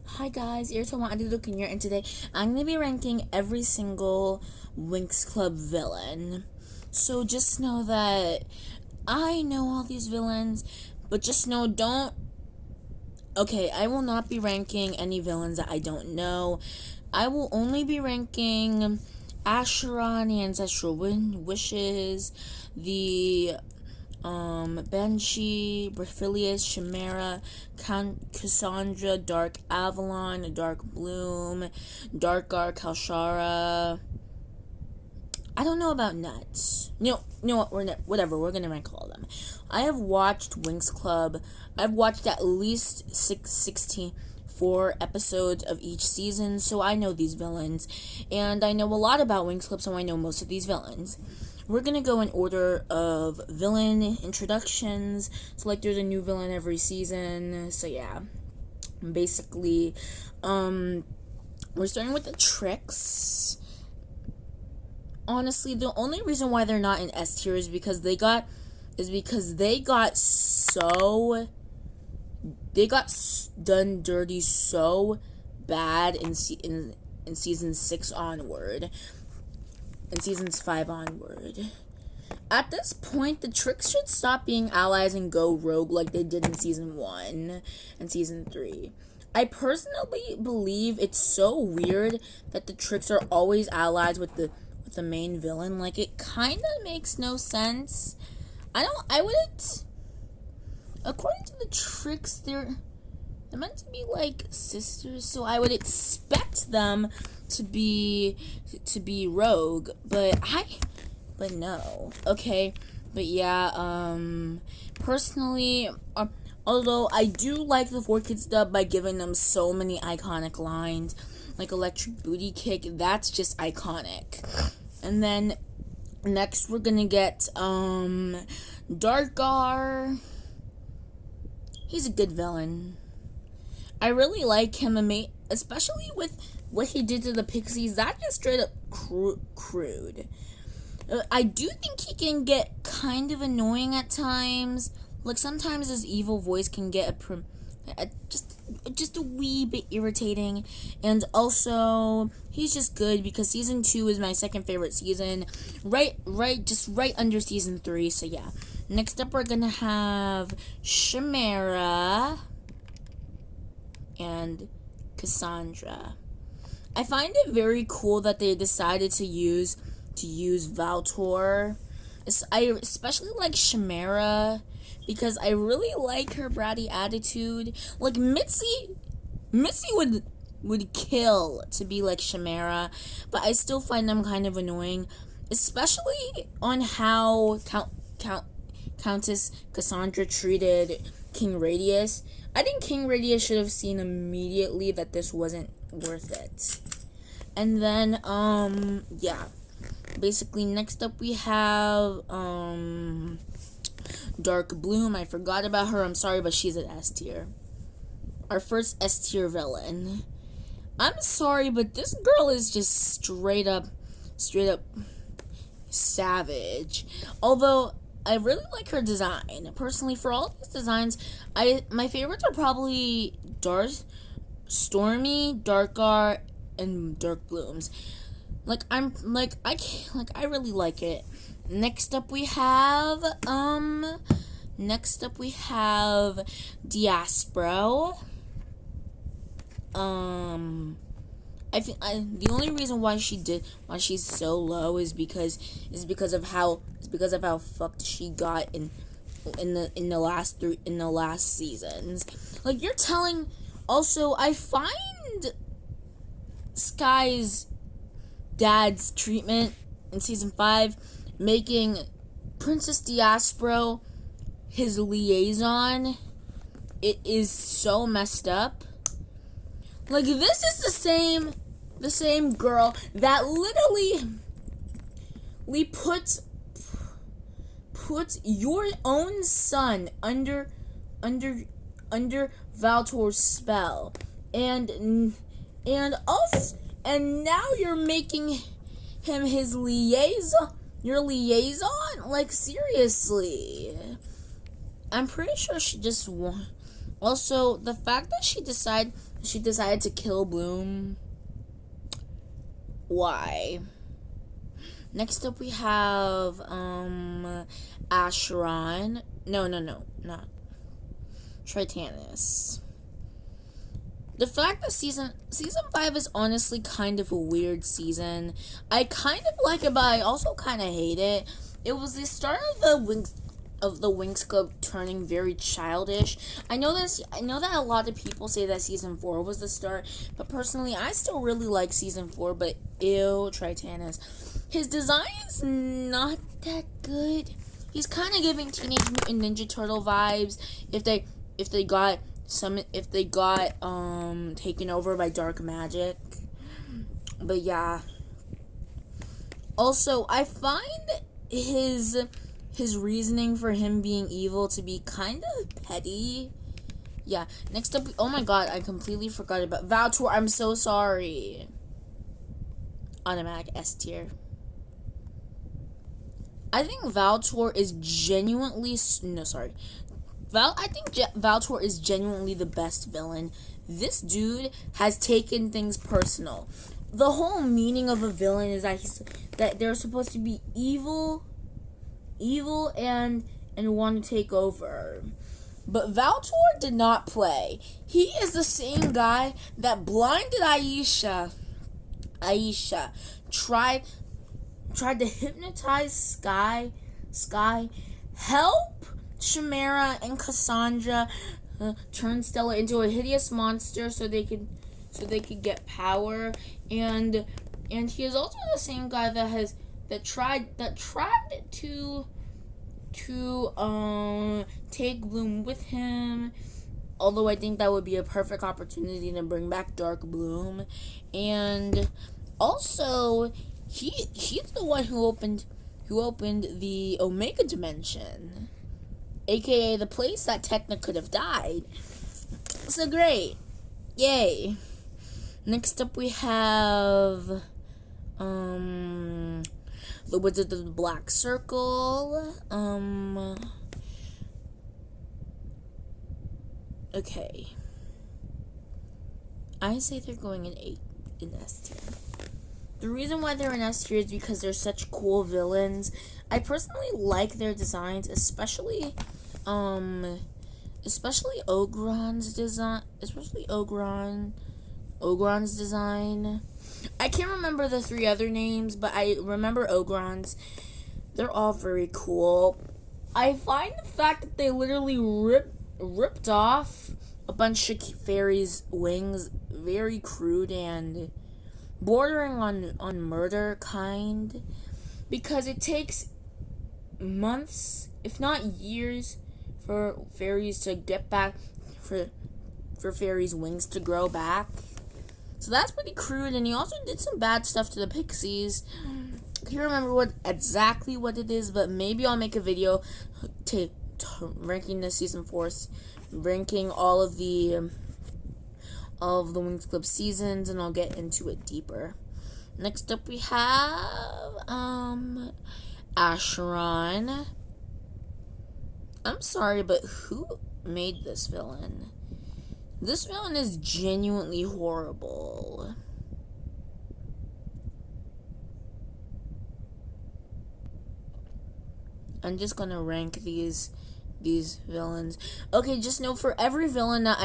Hi guys, Irritoma Adudukin here, and today I'm going to be ranking every single Winx Club villain. So just know that I know all these villains, but just know I will not be ranking any villains that I don't know. I will only be ranking Acheron, the Ancestral Wishes, the Banshee, Berphilius, Chimera, Cassandra, Dark Avalon, Dark Bloom, Darkgar, Kalshara. I don't know about Nuts. You know what? We're gonna rank all of them. I have watched Winx Club. I've watched at least 4 episodes of each season, so I know these villains, and I know a lot about Winx Club, so I know most of these villains. We're gonna go in order of villain introductions. So like there's a new villain every season. So yeah. Basically, we're starting with the Tricks. Honestly, the only reason why they're not in S tier is because they got done dirty so bad in season 6 onward. And seasons 5 onward. At this point, the Tricks should stop being allies and go rogue like they did in season 1 and season 3. I personally believe it's so weird that the Tricks are always allies with the main villain. Like, it kind of makes no sense. According to the Tricks, they're meant to be like sisters, so I would expect them to be rogue, but no. Okay, but yeah, personally, although I do like the 4Kids dub by giving them so many iconic lines, like Electric Booty Kick, that's just iconic. And then next we're gonna get Darkgar. He's a good villain. I really like him, especially with what he did to the Pixies. That just straight up crude. I do think he can get kind of annoying at times. Like, sometimes his evil voice can get just a wee bit irritating. And also, he's just good because season 2 is my second favorite season. Right under season 3. So yeah. Next up, we're gonna have Chimera and Cassandra. I find it very cool that they decided to use Valtor. I especially like Chimera because I really like her bratty attitude. Like Mitzi would kill to be like Chimera, but I still find them kind of annoying, especially on how Countess Cassandra treated King Radius. I think King Radius should have seen immediately that this wasn't worth it. And then, yeah. Basically, next up we have, Dark Bloom. I forgot about her. I'm sorry, but she's an S tier. Our first S tier villain. I'm sorry, but this girl is just straight up savage. Although, I really like her design. Personally, for all these designs, my favorites are probably Stormy, Darkgar, and Dark Blooms. I really like it. Next up we have Diaspro. The only reason why she's so low is because of how fucked she got in the last seasons. Like, you're telling. Also, I find Sky's dad's treatment in season 5 making Princess Diaspro his liaison, it is so messed up. Like, this is the same girl that literally puts your own son under Valtor's spell, and now you're making him his liaison. Your liaison? Like, seriously. I'm pretty sure she just Also, the fact that she decided to kill Bloom. Why? Next up we have Acheron. No, not Tritanus. The fact that season 5 is honestly kind of a weird season. I kind of like it, but I also kind of hate it. It was the start of the Winx Club turning very childish. I know that a lot of people say that season 4 was the start, but personally, I still really like season 4. But ew, Tritanus, his design is not that good. He's kind of giving Teenage Mutant Ninja Turtle vibes. If they got taken over by dark magic. But yeah. Also, I find his reasoning for him being evil to be kind of petty. Yeah. Next up, oh my god, I completely forgot about Valtor. I'm so sorry. Automatic S tier. I think Valtor is genuinely I think Valtor is genuinely the best villain. This dude has taken things personal. The whole meaning of a villain is that they're supposed to be evil and want to take over. But Valtor did not play. He is the same guy that blinded Aisha. Aisha tried to hypnotize Sky, help Chimera and Cassandra turn Stella into a hideous monster so they could get power, and he is also the same guy that tried to take Bloom with him. Although I think that would be a perfect opportunity to bring back Dark Bloom, and also he's the one who opened the Omega Dimension, aka the place that Techna could have died. So great, yay! Next up we have the Wizard of the Black Circle. Okay. I say they're going in S tier. The reason why they're in S tier is because they're such cool villains. I personally like their designs, especially Ogron's design. Ogron's design. I can't remember the 3 other names, but I remember Ogron's. They're all very cool. I find the fact that they literally ripped off a bunch of fairies' wings very crude and bordering on murder kind, because it takes months, if not years, for fairies to get back, for fairies' wings to grow back. So that's pretty crude, and he also did some bad stuff to the pixies. I can't remember exactly what it is, but maybe I'll make a video to ranking the season 4, ranking all of the Winx Club seasons, and I'll get into it deeper. Next up we have Acheron. I'm sorry, but who made this villain? This villain is genuinely horrible. I'm just gonna rank these villains. Okay, just know for every villain that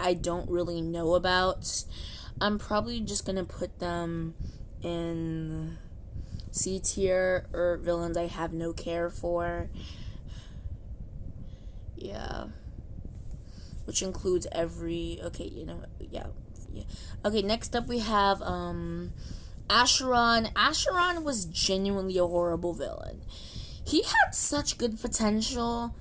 I don't really know about, I'm probably just gonna put them in C tier, or villains I have no care for. Yeah. Which includes every, yeah. Okay, next up we have Acheron. Acheron was genuinely a horrible villain. He had such good potential.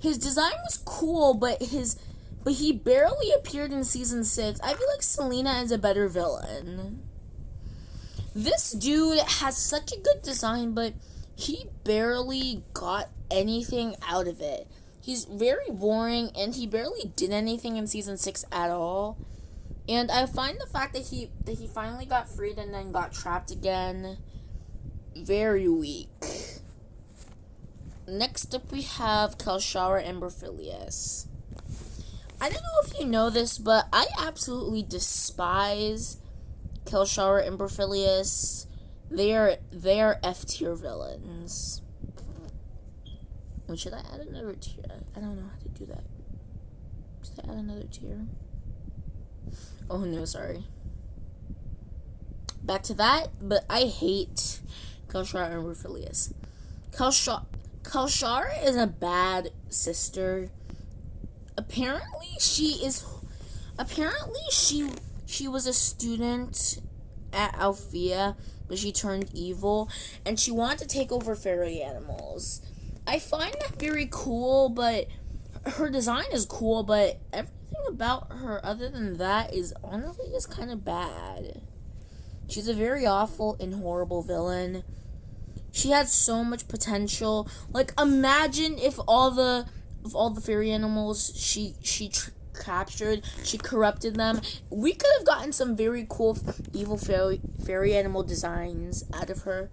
His design was cool, but he barely appeared in season 6. I feel like Selena is a better villain. This dude has such a good design, but he barely got anything out of it. He's very boring, and he barely did anything in season 6 at all. And I find the fact that he finally got freed and then got trapped again very weak. Next up we have Kalshara and Berphilius. I don't know if you know this, but I absolutely despise Kelshara and Berphilius. They are F tier villains. Wait, should I add another tier? I don't know how to do that. Should I add another tier? Oh no, sorry. Back to that, but I hate Kelshara and Berphilius. Kelshara is a bad sister. Apparently she was a student at Althea, but she turned evil and she wanted to take over fairy animals. I find that very cool, but her design is cool, but everything about her other than that is honestly just kind of bad. She's a very awful and horrible villain. She had so much potential. Like, imagine if all the fairy animals she captured, she corrupted them. We could have gotten some very cool evil fairy animal designs out of her,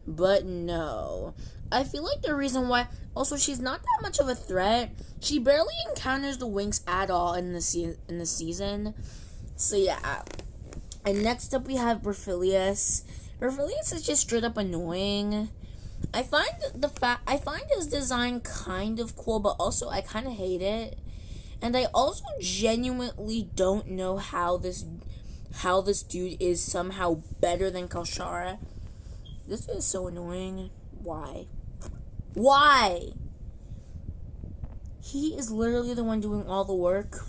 but no. I feel like the reason why, also, she's not that much of a threat. She barely encounters the winx at all in the season. So yeah. And next up we have Berphilius. Berphilius is just straight up annoying. I find his design kind of cool, but also I kind of hate it. And I also genuinely don't know how this dude is somehow better than Kelshara. This is so annoying. Why? He is literally the one doing all the work.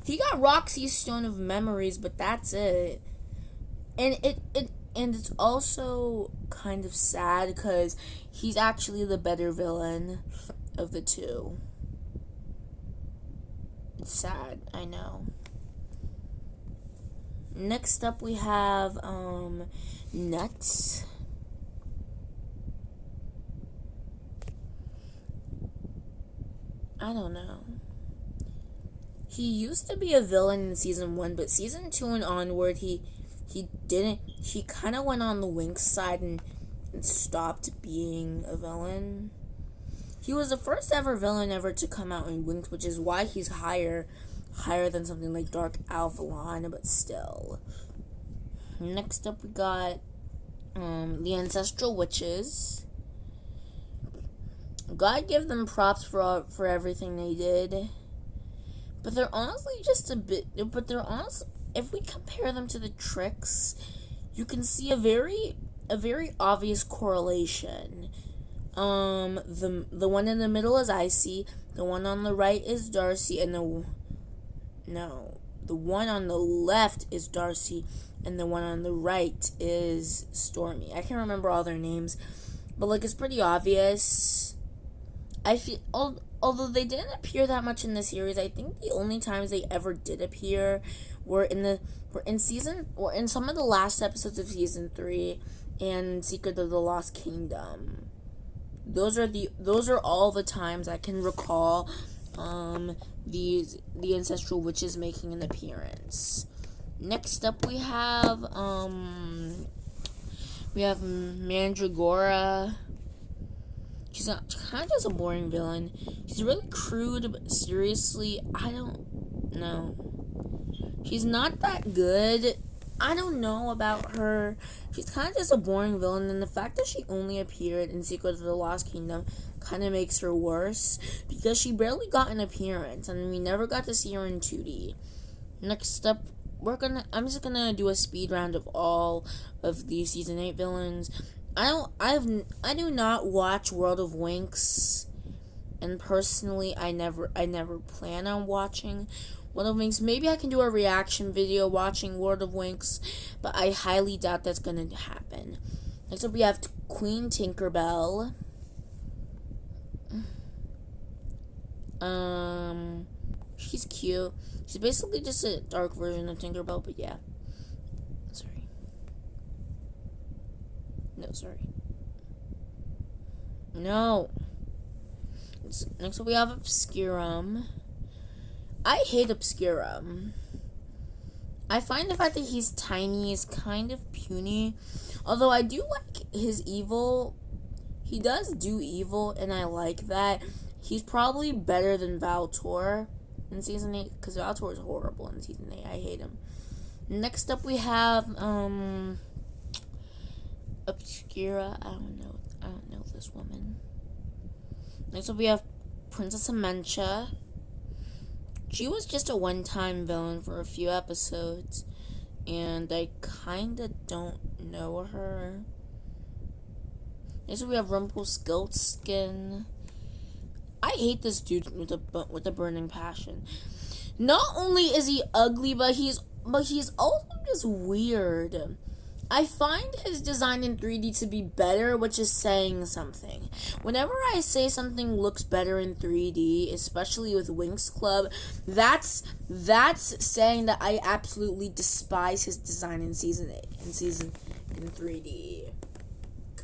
He got Roxy's Stone of Memories, but that's it. And it's also kind of sad because he's actually the better villain of the two. It's sad, I know. Next up we have Nuts. I don't know. He used to be a villain in season 1, but season 2 and onward, he kind of went on the winx side and stopped being a villain. He was the first ever villain ever to come out in winx, which is why he's higher than something like Dark Avalon, but still. Next up we got the Ancestral Witches. God give them props for everything they did. But they're honestly just if we compare them to the Tricks, you can see a very obvious correlation. The one in the middle is Icy, the one on the right is Darcy, and the one on the left is Darcy, and the one on the right is Stormy. I can't remember all their names, but like it's pretty obvious. I feel although they didn't appear that much in the series, I think the only times they ever did appear were in some of the last episodes of season 3 and Secret of the Lost Kingdom. Those are all the times I can recall the Ancestral Witches making an appearance. Next up we have Mandragora. She's not kind of just a boring villain. She's really crude, but seriously, I don't know. She's not that good. I don't know about her. She's kind of just a boring villain, and the fact that she only appeared in Secret of the Lost Kingdom kind of makes her worse, because she barely got an appearance, and we never got to see her in 2D. Next up, I'm just gonna do a speed round of all of these season 8 villains. I do not watch World of Winx, and personally, I never plan on watching World of Winx. Maybe I can do a reaction video watching World of Winx, but I highly doubt that's gonna happen. Next up, we have Queen Tinkerbell. She's cute. She's basically just a dark version of Tinkerbell, but yeah. Sorry. No. Next up we have Obscurum. I hate Obscurum. I find the fact that he's tiny is kind of puny. Although I do like his evil. He does do evil, and I like that. He's probably better than Valtor. in season 8, because Valtor is horrible in season 8. I hate him. Next up we have Obscura. I don't know this woman. Next up we have Princess Amencia. She was just a one-time villain for a few episodes, and I kinda don't know her. Next up we have Rumpelstiltskin. I hate this dude with a burning passion. Not only is he ugly, but he's also just weird. I find his design in 3D to be better, which is saying something. Whenever I say something looks better in 3D, especially with Winx Club, that's saying that I absolutely despise his design in season 8, in 3D.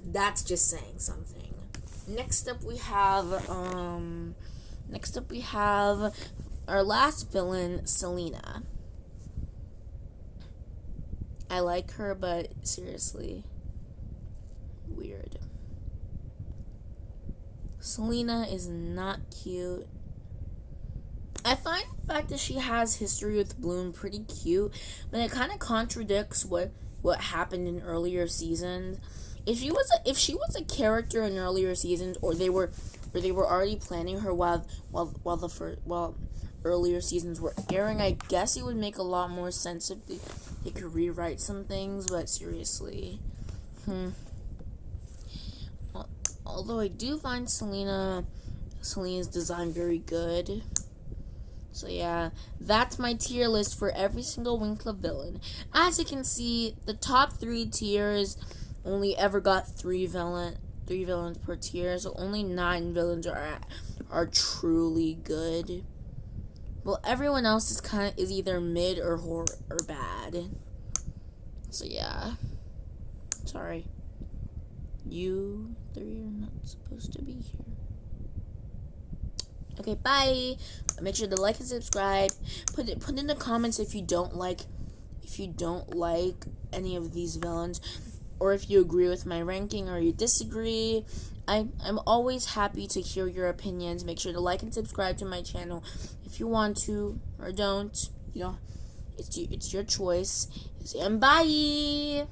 That's just saying something. Next up we have our last villain, Selena. I like her, but seriously, weird. Selena is not cute. I find the fact that she has history with Bloom pretty cute, but it kind of contradicts what happened in earlier seasons. If she was a character in earlier seasons, or they were already planning her while earlier seasons were airing, I guess it would make a lot more sense if they could rewrite some things. But seriously, although I do find Selena's design very good. So yeah, that's my tier list for every single Winx Club villain. As you can see, the top 3 tiers only ever got 3 villains per tier, so only 9 villains are truly good. Well, everyone else is either mid or bad. So yeah, sorry, you 3 are not supposed to be here. Okay, bye. Make sure to like and subscribe. Put in the comments if you don't like any of these villains, or if you agree with my ranking or you disagree. I'm always happy to hear your opinions. Make sure to like and subscribe to my channel if you want to, or don't. You know, it's your choice. And bye.